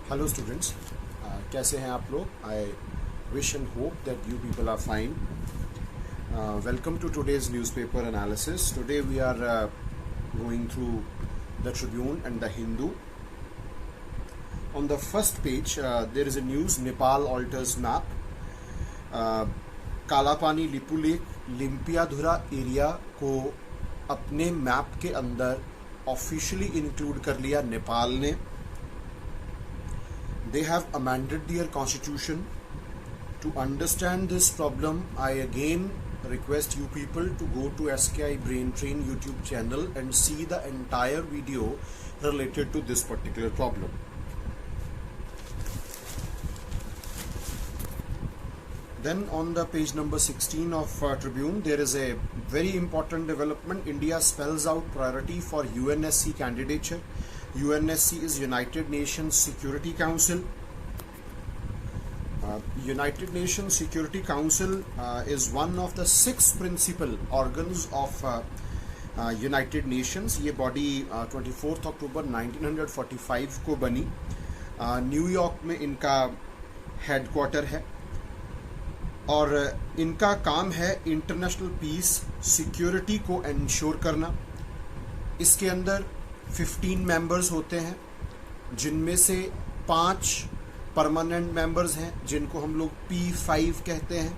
Hello students, कैसे हैं आप लोग? I wish and hope that you people are fine. Welcome to today's newspaper analysis. Today we are going through the Tribune and the Hindu. On the first page there is a news: Nepal alters map. Kalapani Lipulekh Limpiyadhura area को अपने map के अंदर officially include कर लिया नेपाल ने. They have amended their constitution. To understand this problem, I again request you people to go to SKI Brain Train YouTube channel and see the entire video related to this particular problem. Then on the page number 16 of Tribune, there is a very important development. India spells out priority for UNSC candidature. UNSC is United Nations Security Council. United Nations Security Council is one of the 6 principal organs of United Nations. ये body 24 अक्टूबर 1945 को बनी. New York में इनका headquarter है और इनका काम है इंटरनेशनल पीस सिक्योरिटी को इंश्योर करना. इसके अंदर 15 मेंबर्स होते हैं, जिनमें से 5 परमानेंट मेंबर्स हैं जिनको हम लोग P5 कहते हैं.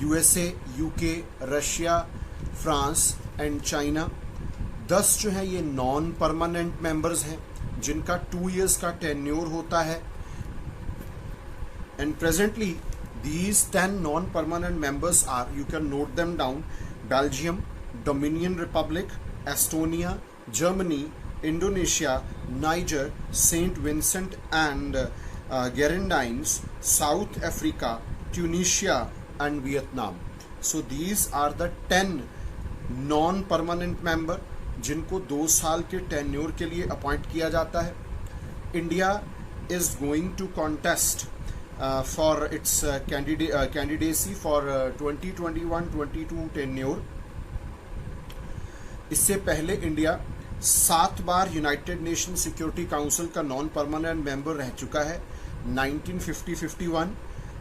USA, UK, Russia, France and China. 10 जो हैं ये नॉन परमानेंट मेंबर्स हैं जिनका 2 years का टेन्योर होता है. And presently these 10 non-permanent members are, you can note them down: Belgium, Dominion Republic, Estonia, Germany, Indonesia, Niger, Saint Vincent and Grenadines, South Africa, Tunisia and Vietnam. So these are the 10 non-permanent member जिनको 2 साल के tenure के लिए appoint किया जाता है. India is going to contest for its candidacy for 2021-22 tenure. इससे पहले इंडिया 7 बार यूनाइटेड नेशन सिक्योरिटी काउंसिल का नॉन परमानेंट मेंबर रह चुका है. 1950-51,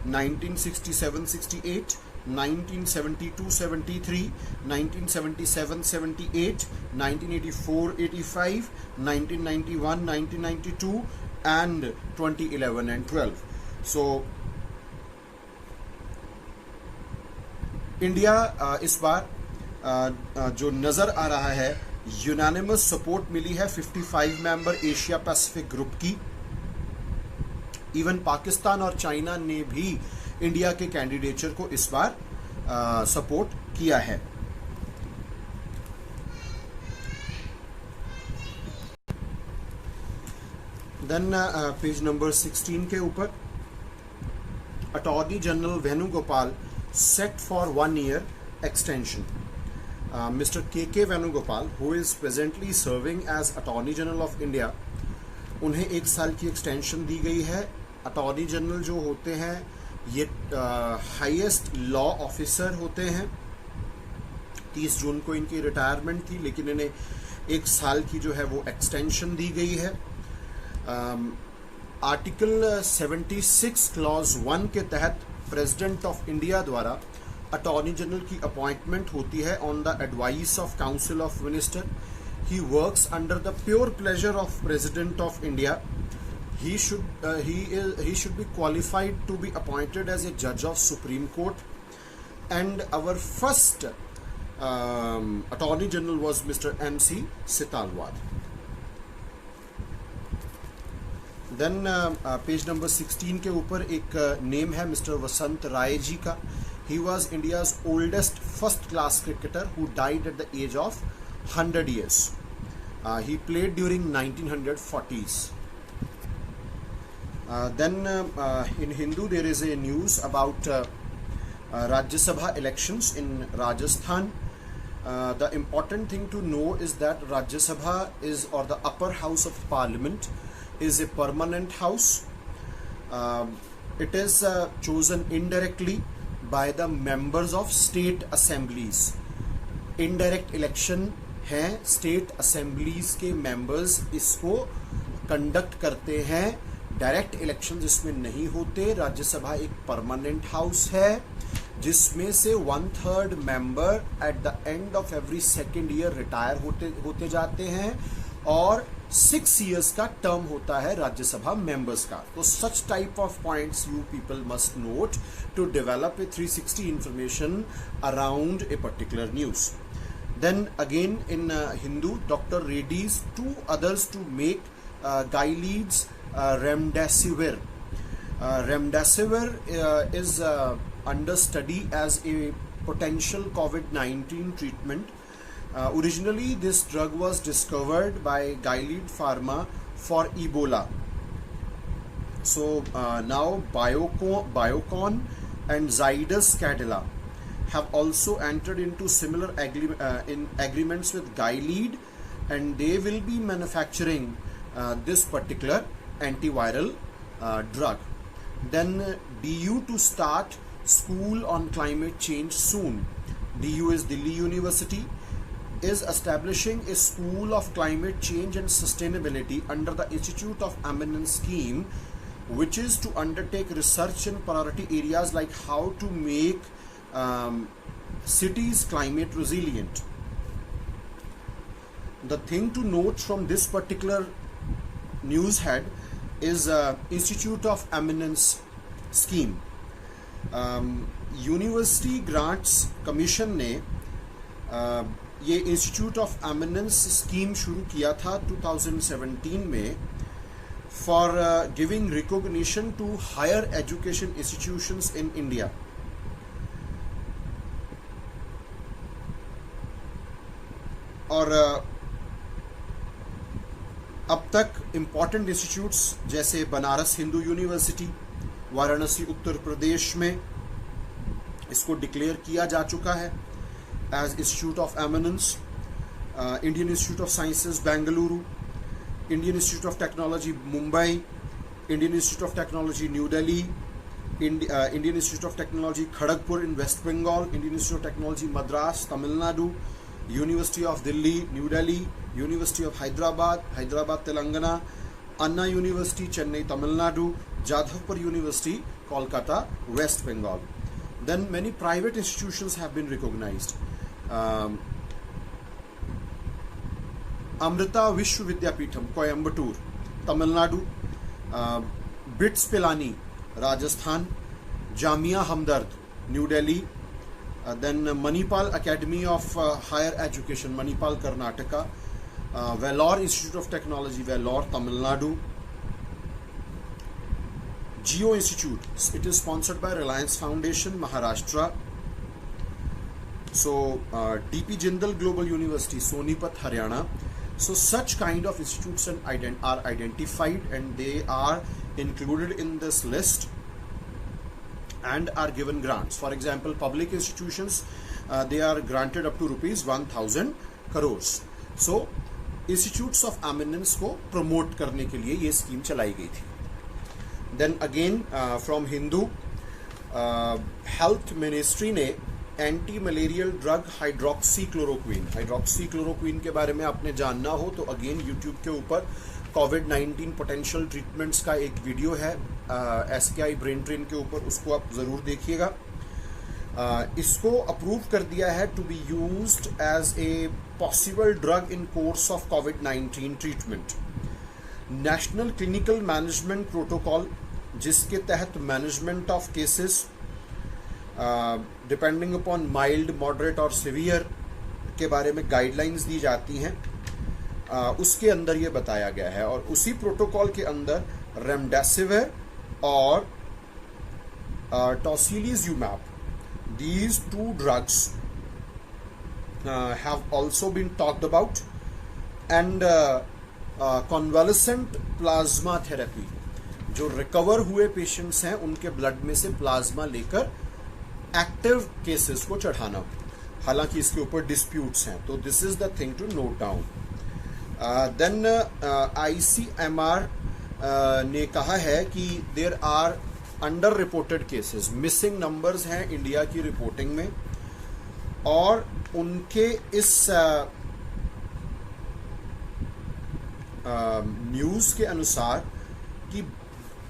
1967-68, 1972-73, 1977-78, 1984-85, 1991-1992 and 2011 and 12. सो इंडिया इस बार जो नज़र आ रहा है, यूनानिमस सपोर्ट मिली है 55 मेंबर एशिया पैसिफिक ग्रुप की. इवन पाकिस्तान और चाइना ने भी इंडिया के कैंडिडेचर को इस बार सपोर्ट किया है. देन पेज नंबर 16 के ऊपर Attorney General Venugopal set for 1 year extension. Mr. K.K. Venugopal, who is presently serving as Attorney General of India, उन्हें 1 साल की एक्सटेंशन दी गई है. अटॉर्नी जनरल जो होते हैं ये हाईएस्ट लॉ ऑफिसर होते हैं. 30 जून को इनकी रिटायरमेंट थी, लेकिन इन्हें 1 साल की जो है वो एक्सटेंशन दी गई है. आर्टिकल 76 क्लॉज 1 के तहत प्रेसिडेंट ऑफ इंडिया द्वारा अटॉर्नी जनरल की अपॉइंटमेंट होती है on the advice of council of minister. He works under the pure pleasure of president of India. he should be qualified to be appointed as a judge of Supreme Court. And our first attorney general was Mr. M.C. Sitalwar. Then page number 16 के ऊपर एक name है mister वसंत राय जी का. He was India's oldest first class cricketer who died at the age of 100 years. He played during 1940s. Then in Hindu there is a news about Rajya Sabha elections in Rajasthan. The important thing to know is that Rajya Sabha is, or the upper house of parliament, is a permanent house. It is chosen indirectly by the members of state assemblies. Indirect election है, state assemblies के members इसको conduct करते हैं direct elections इसमें नहीं होते। राज्यसभा एक permanent house है जिसमें से 1/3 member at the end of every second year retire होते जाते हैं और 6 years का टर्म होता है राज्यसभा मेंबर्स का। तो such type of points you people must note to develop a 360 information around a particular news. Then again in Hindu, Dr. Reddy's 2 others to make Gilead's remdesivir. Remdesivir is under study as a potential COVID-19 treatment. Originally, this drug was discovered by Gilead Pharma for Ebola. So now Biocon and Zydus Cadila have also entered into similar agreements with Gilead, and they will be manufacturing this particular antiviral drug. Then DU to start school on climate change soon. DU is Delhi University, is establishing a school of climate change and sustainability under the Institute of Eminence scheme, which is to undertake research in priority areas like how to make cities climate resilient. The thing to note from this particular news head is Institute of Eminence scheme. University Grants Commission ने ये institute of eminence scheme शुरू किया था 2017 में for giving recognition to higher education institutions in India. और अब तक important institutes जैसे बनारस हिंदू यूनिवर्सिटी वाराणसी उत्तर प्रदेश में इसको डिक्लेयर किया जा चुका है as Institute of Eminence. Indian Institute of Sciences Bengaluru, Indian Institute of Technology Mumbai, Indian Institute of Technology New Delhi, Indian Institute of Technology Kharagpur in West Bengal, Indian Institute of Technology Madras Tamil Nadu, University of Delhi new Delhi, university of Hyderabad Telangana, Anna university Chennai Tamil Nadu, Jadavpur university Kolkata West Bengal. Then many private institutions have been recognized. Amrita Vishwa Vidyapeetham, Coimbatore, Tamil Nadu, BITS Pilani, Rajasthan, Jamia Hamdard, New Delhi, then Manipal Academy of Higher Education, Manipal, Karnataka, Vellore Institute of Technology, Vellore, Tamil Nadu, Geo Institute, it is sponsored by Reliance Foundation, Maharashtra. So DP Jindal Global University, Sonipat, Haryana. So such kind of institutes are identified and they are included in this list and are given grants. For example, public institutions, they are granted up to rupees 1,000 crores. So institutes of eminence को promote करने के लिए ये scheme चलाई गई थी. Then again from Hindu, health ministry ने anti malarial drug hydroxychloroquine के बारे में आपने जानना हो तो अगेन यूट्यूब के ऊपर कोविड-19 पोटेंशियल ट्रीटमेंट्स का एक वीडियो है SKI ब्रेन ट्रेन के ऊपर, उसको आप ज़रूर देखिएगा. इसको अप्रूव कर दिया है to be used as a possible drug in course of कोविड-19 treatment. National clinical management protocol, जिसके तहत management of cases depending upon mild, moderate और सिवियर के बारे में गाइडलाइंस दी जाती हैं, उसके अंदर ये बताया गया है. और उसी प्रोटोकॉल के अंदर रेमडेसिविर और tocilizumab, these two drugs have also been talked about, and convalescent plasma therapy, जो रिकवर हुए पेशेंट्स हैं उनके ब्लड में से प्लाज्मा लेकर एक्टिव केसेस को चढ़ाना. हालांकि इसके ऊपर डिस्प्यूट्स हैं, तो this is the thing to note down. Then ICMR ने कहा है कि there are under reported cases, missing numbers हैं इंडिया की रिपोर्टिंग में, और उनके इस न्यूज़ के अनुसार कि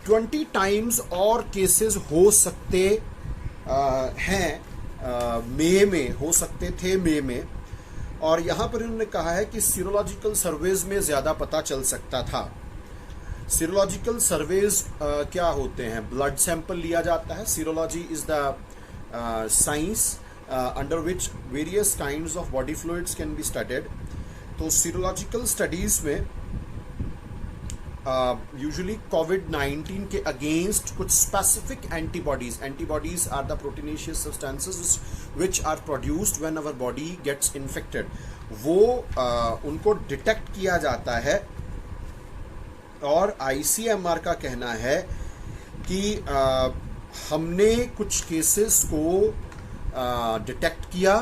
20 टाइम्स और केसेस हो सकते हैं मई में, हो सकते थे मई में। और यहाँ पर इन्होंने कहा है कि सीरोलॉजिकल सर्वेज में ज़्यादा पता चल सकता था। सीरोलॉजिकल सर्वेज क्या होते हैं? ब्लड सैंपल लिया जाता है। Serology is the science under which various kinds of body fluids can be studied. तो सीरोलॉजिकल स्टडीज में यूजुअली कोविड-19 के अगेंस्ट कुछ specific antibodies are the proteinaceous substances which are produced when our body gets infected. वो उनको detect किया जाता है और ICMR का कहना है कि हमने कुछ केसेस को डिटेक्ट किया।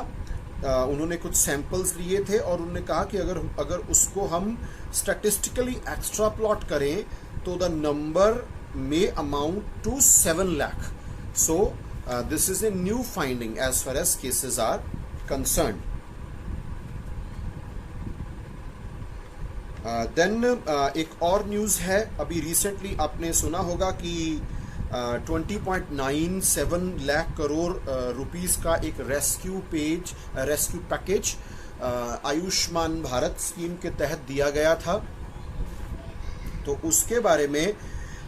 उन्होंने कुछ सैंपल्स लिए थे और उन्होंने कहा कि अगर उसको हम स्टैटिस्टिकली एक्स्ट्रा प्लॉट करें तो the number may amount to 7 lakh. So this is a new finding as far as cases are concern. Then एक और न्यूज़ है, अभी रिसेंटली आपने सुना होगा कि 20.97 लाख करोड़ रुपीस का एक rescue package Ayushman Bharat scheme के तहत दिया गया था। तो उसके बारे में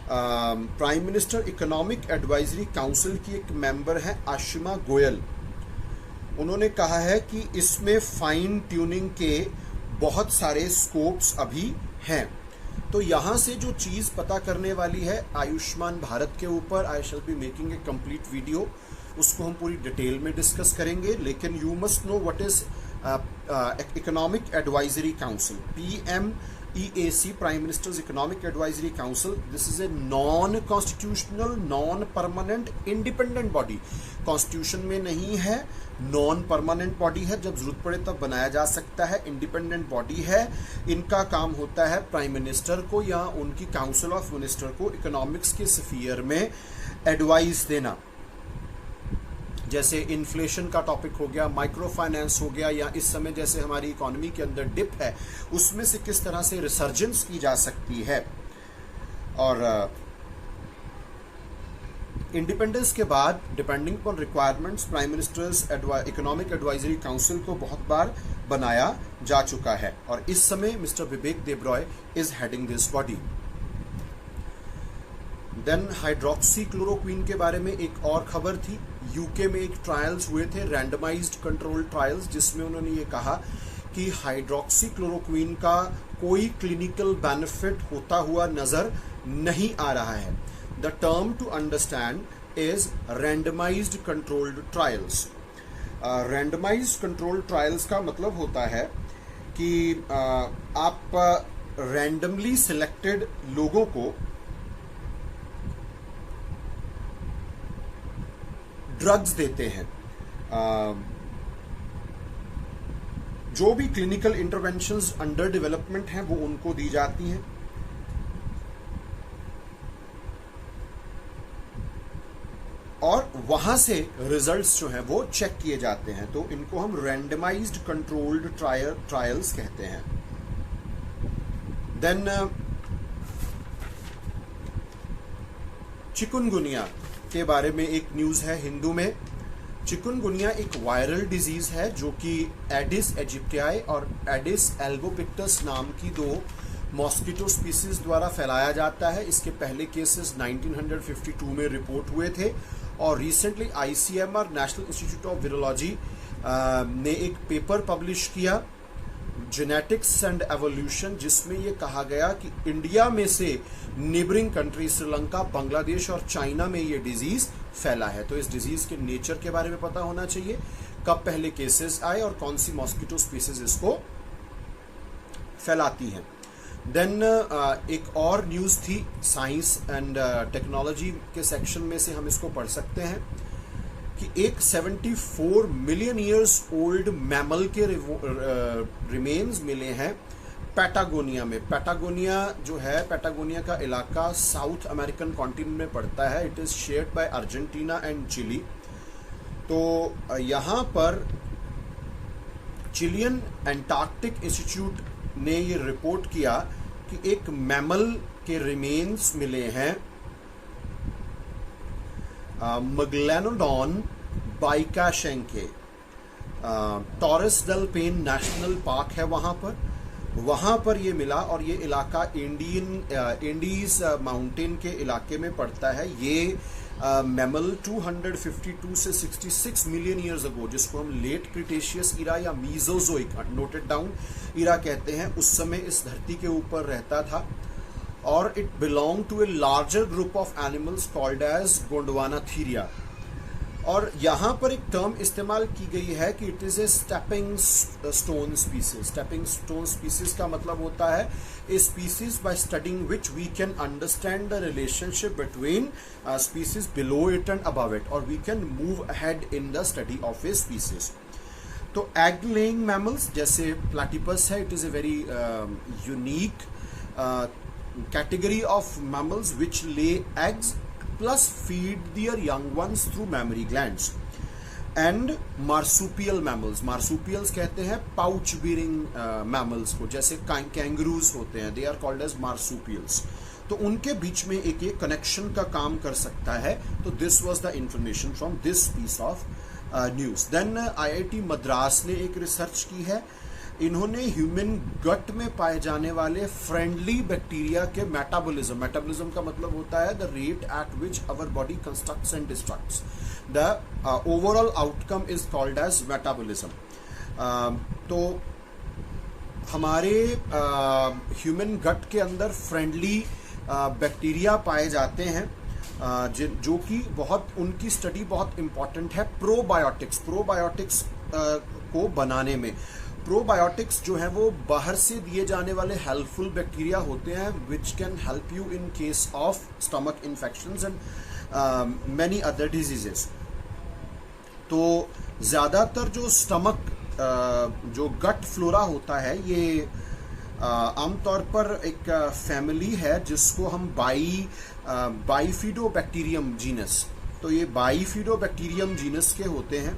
prime minister economic advisory council की एक मेंबर है आशिमा गोयल। उन्होंने कहा है कि इसमें फाइन ट्यूनिंग के बहुत सारे स्कोप्स अभी हैं। तो यहाँ से जो चीज़ पता करने वाली है आयुष्मान भारत के ऊपर, I shall be making a complete video, उसको हम पूरी डिटेल में डिस्कस करेंगे। लेकिन you must know what is economic advisory council, PMEAC, prime minister's economic advisory council. This is a non constitutional, non permanent, independent body. Constitution में नहीं है, non permanent body है, जब जरूरत पड़े तब बनाया जा सकता है, इंडिपेंडेंट बॉडी है। इनका काम होता है प्राइम मिनिस्टर को या उनकी काउंसिल ऑफ मिनिस्टर को इकोनॉमिक्स के स्फीयर में एडवाइस देना। जैसे इन्फ्लेशन का टॉपिक हो गया, माइक्रो फाइनेंस हो गया, या इस समय जैसे हमारी इकोनॉमी के अंदर डिप है उसमें से किस तरह से रिसर्जेंस की जा सकती है। और इंडिपेंडेंस के बाद depending upon requirements prime minister's economic advisory council को बहुत बार बनाया जा चुका है और इस समय mister Vivek Debroy is heading this body. Then hydroxychloroquine के बारे में एक और खबर थी। यूके में एक ट्रायल्स हुए थे, रैंडमाइज्ड कंट्रोल ट्रायल्स, जिसमें उन्होंने ये कहा कि हाइड्रोक्सी क्लोरोक्वीन का कोई क्लिनिकल बेनिफिट होता हुआ नजर नहीं आ रहा है। The term to understand is randomised controlled trials. Randomised control trials का मतलब होता है कि आप रैंडमली सिलेक्टेड लोगों को ड्रग्स देते हैं। जो भी क्लिनिकल इंटरवेंशंस अंडर डेवलपमेंट हैं वो उनको दी जाती हैं और वहां से रिजल्ट्स जो हैं वो चेक किए जाते हैं। तो इनको हम रैंडमाइज्ड कंट्रोल्ड ट्रायल्स कहते हैं। देन चिकुनगुनिया के बारे में एक न्यूज़ है हिंदू में। चिकुनगुनिया एक वायरल डिजीज है जो कि एडिस एजिप्टियाई और एडिस एल्बोपिक्टस नाम की दो मॉस्किटो स्पीसीज द्वारा फैलाया जाता है। इसके पहले केसेस 1952 में रिपोर्ट हुए थे और recently ICMR national institute of virology ने एक पेपर पब्लिश किया, जेनेटिक्स एंड एवोल्यूशन, जिसमें यह कहा गया कि इंडिया में से नेबरिंग कंट्री श्रीलंका, बांग्लादेश और चाइना में ये डिजीज फैला है। तो इस डिजीज के नेचर के बारे में पता होना चाहिए, कब पहले केसेस आए और कौन सी मॉस्किटो स्पीसीज इसको फैलाती हैं। देन एक और न्यूज़ थी साइंस एंड टेक्नोलॉजी के सेक्शन में से हम इसको पढ़ सकते हैं कि एक 74 मिलियन ईयर्स ओल्ड मैमल के रिमेन्स मिले हैं पैटागोनिया में। पैटागोनिया जो है, पैटागोनिया का इलाका साउथ अमेरिकन कॉन्टिनेंट में पड़ता है। It is shared by Argentina and Chile. तो यहाँ पर चिलियन एंटार्क्टिक इंस्टीट्यूट ने ये रिपोर्ट किया कि एक मैमल के रिमेन्स मिले हैं Magallanodon baikashkenke, Torres del Paine national park है वहाँ पर ये मिला, और ये इलाका इंडीज माउंटेन के इलाके में पड़ता है। ये मैमल 252 से 66 मिलियन ईयर्स अगो, जिसको हम लेट क्रिटेशियस इरा या मीजोजोइक नोटेड डाउन इरा कहते हैं, उस समय इस धरती के ऊपर रहता था, और it belong to a larger group of animals called as Gondwanatheria. और यहाँ पर एक टर्म इस्तेमाल की गई है कि it is a stepping stone species. Stepping stone species का मतलब होता है a species by studying which we can understand the relationship between species below it and above it, और we can move ahead in the study of a species. तो egg laying mammals जैसे platypus है, it is a very unique category of mammals which lay eggs plus feed their young ones through mammary glands. And marsupial mammals, marsupials कहते हैं pouch bearing mammals को, जैसे kangaroos होते हैं, they are called as marsupials। तो उनके बीच में एक कनेक्शन का काम कर सकता है। तो this was the information from this piece of news। Then IIT Madras ने एक रिसर्च की है। इन्होंने ह्यूमन गट में पाए जाने वाले फ्रेंडली बैक्टीरिया के मेटाबॉलिज्म का मतलब होता है the rate at which our body constructs and destructs, the overall outcome is called as metabolism. तो हमारे ह्यूमन गट के अंदर फ्रेंडली बैक्टीरिया पाए जाते हैं, जो कि बहुत उनकी स्टडी बहुत इंपॉर्टेंट है प्रोबायोटिक्स को बनाने में। प्रोबायोटिक्स जो है वो बाहर से दिए जाने वाले हेल्पफुल बैक्टीरिया होते हैं which can help you in case of stomach infections and many other diseases. तो ज़्यादातर जो स्टमक जो गट फ्लोरा होता है, ये आमतौर पर एक फैमिली है जिसको हम बाइफिडोबैक्टीरियम जीनस, तो ये बाइफिडोबैक्टीरियम जीनस के होते हैं।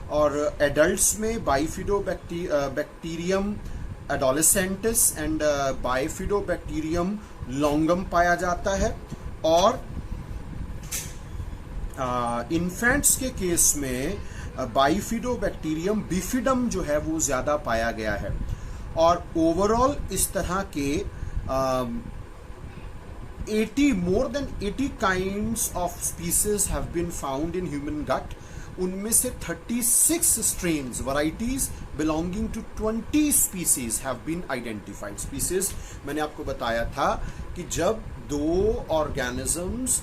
और एडल्ट्स में बाइफिडोबैक्टीरियम एडोलेसेंटिस एंड बाइफिडोबैक्टीरियम लॉन्गम पाया जाता है, और इन्फेंट्स के केस में बाइफिडोबैक्टीरियम बिफिडम जो है वो ज़्यादा पाया गया है। और ओवरऑल इस तरह के 80 kinds of species have been found in human gut. उनमें से 36 strains varieties belonging to 20 species have been identified. Species मैंने आपको बताया था कि जब दो organisms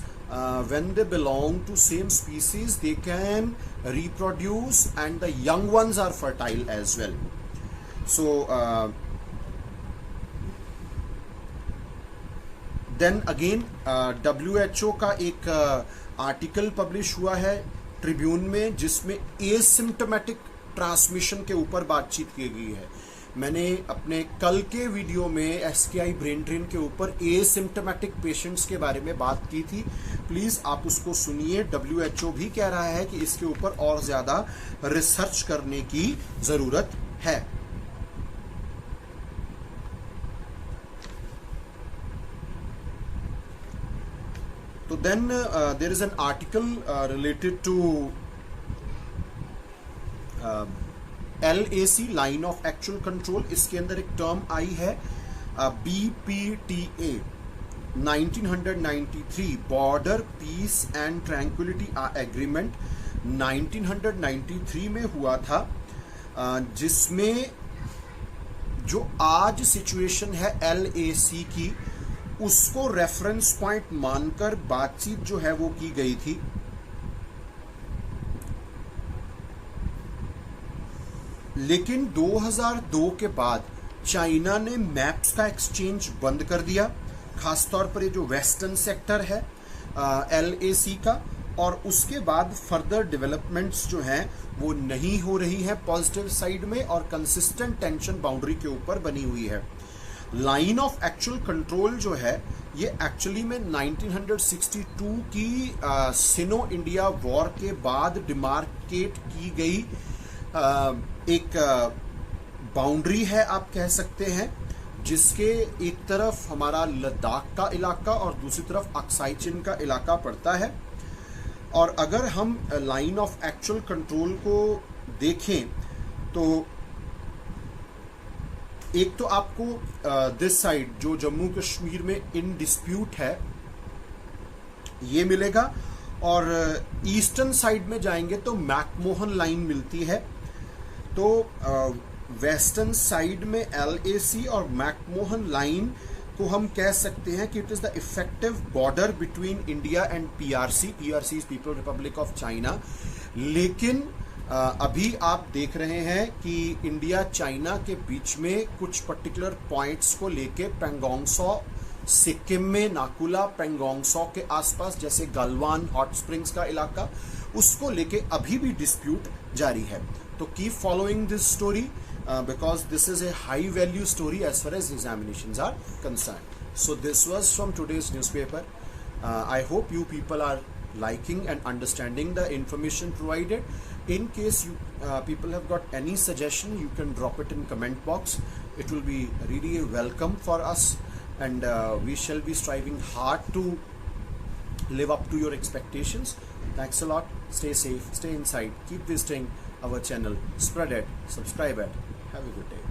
when they belong to same species they can reproduce and the young ones are fertile as well. So then again WHO का एक article publish हुआ है ट्रिब्यून में, जिसमें एसिम्प्टोमेटिक ट्रांसमिशन के ऊपर बातचीत की गई है। मैंने अपने कल के वीडियो में SKI ब्रेन ड्रेन के ऊपर एसिम्प्टोमेटिक पेशेंट्स के बारे में बात की थी, प्लीज आप उसको सुनिए। WHO भी कह रहा है कि इसके ऊपर और ज्यादा रिसर्च करने की जरूरत है। तो then there is an article related to LAC line of actual control. इसके अंदर एक टर्म आई है BPTA 1993 border peace and tranquillity agreement 1993 में हुआ था, जिसमें जो आज सिचुएशन है LAC की उसको रेफरेंस पॉइंट मानकर बातचीत जो है वो की गई थी। लेकिन 2002 के बाद चाइना ने मैप्स का एक्सचेंज बंद कर दिया, खासतौर पर ये जो वेस्टर्न सेक्टर है LAC का, और उसके बाद फर्दर डेवलपमेंट्स जो हैं वो नहीं हो रही हैं पॉजिटिव साइड में, और कंसिस्टेंट टेंशन बाउंड्री के ऊपर बनी हुई है। लाइन ऑफ एक्चुअल कंट्रोल जो है ये एक्चुअली में 1962 की सिनो इंडिया वॉर के बाद डिमार्केट की गई एक बाउंड्री है, आप कह सकते हैं, जिसके एक तरफ हमारा लद्दाख का इलाका और दूसरी तरफ अक्साई चीन का इलाका पड़ता है। और अगर हम लाइन ऑफ एक्चुअल कंट्रोल को देखें तो एक तो आपको दिस साइड जो जम्मू कश्मीर में इन डिस्प्यूट है ये मिलेगा, और ईस्टर्न साइड में जाएंगे तो मैकमोहन लाइन मिलती है। तो वेस्टर्न साइड में LAC और मैकमोहन लाइन को हम कह सकते हैं कि it is the effective border between India and PRC is people Republic of China. लेकिन अभी आप देख रहे हैं कि इंडिया चाइना के बीच में कुछ पर्टिकुलर पॉइंट्स को लेके पेंगोंग सो सिक्किम में नाकुला पेंगोंग सो के आसपास जैसे गलवान हॉट स्प्रिंग्स का इलाका, उसको लेके अभी भी डिस्प्यूट जारी है। तो keep following this story because this is a high value story as far as examinations are concerned. So this was from today's newspaper. I hope you people are liking and understanding the information provided. In case you people have got any suggestion, you can drop it in comment box. It will be really welcome for us, and we shall be striving hard to live up to your expectations. Thanks a lot. Stay safe, stay inside, keep visiting our channel, spread it, subscribe it. Have a good day.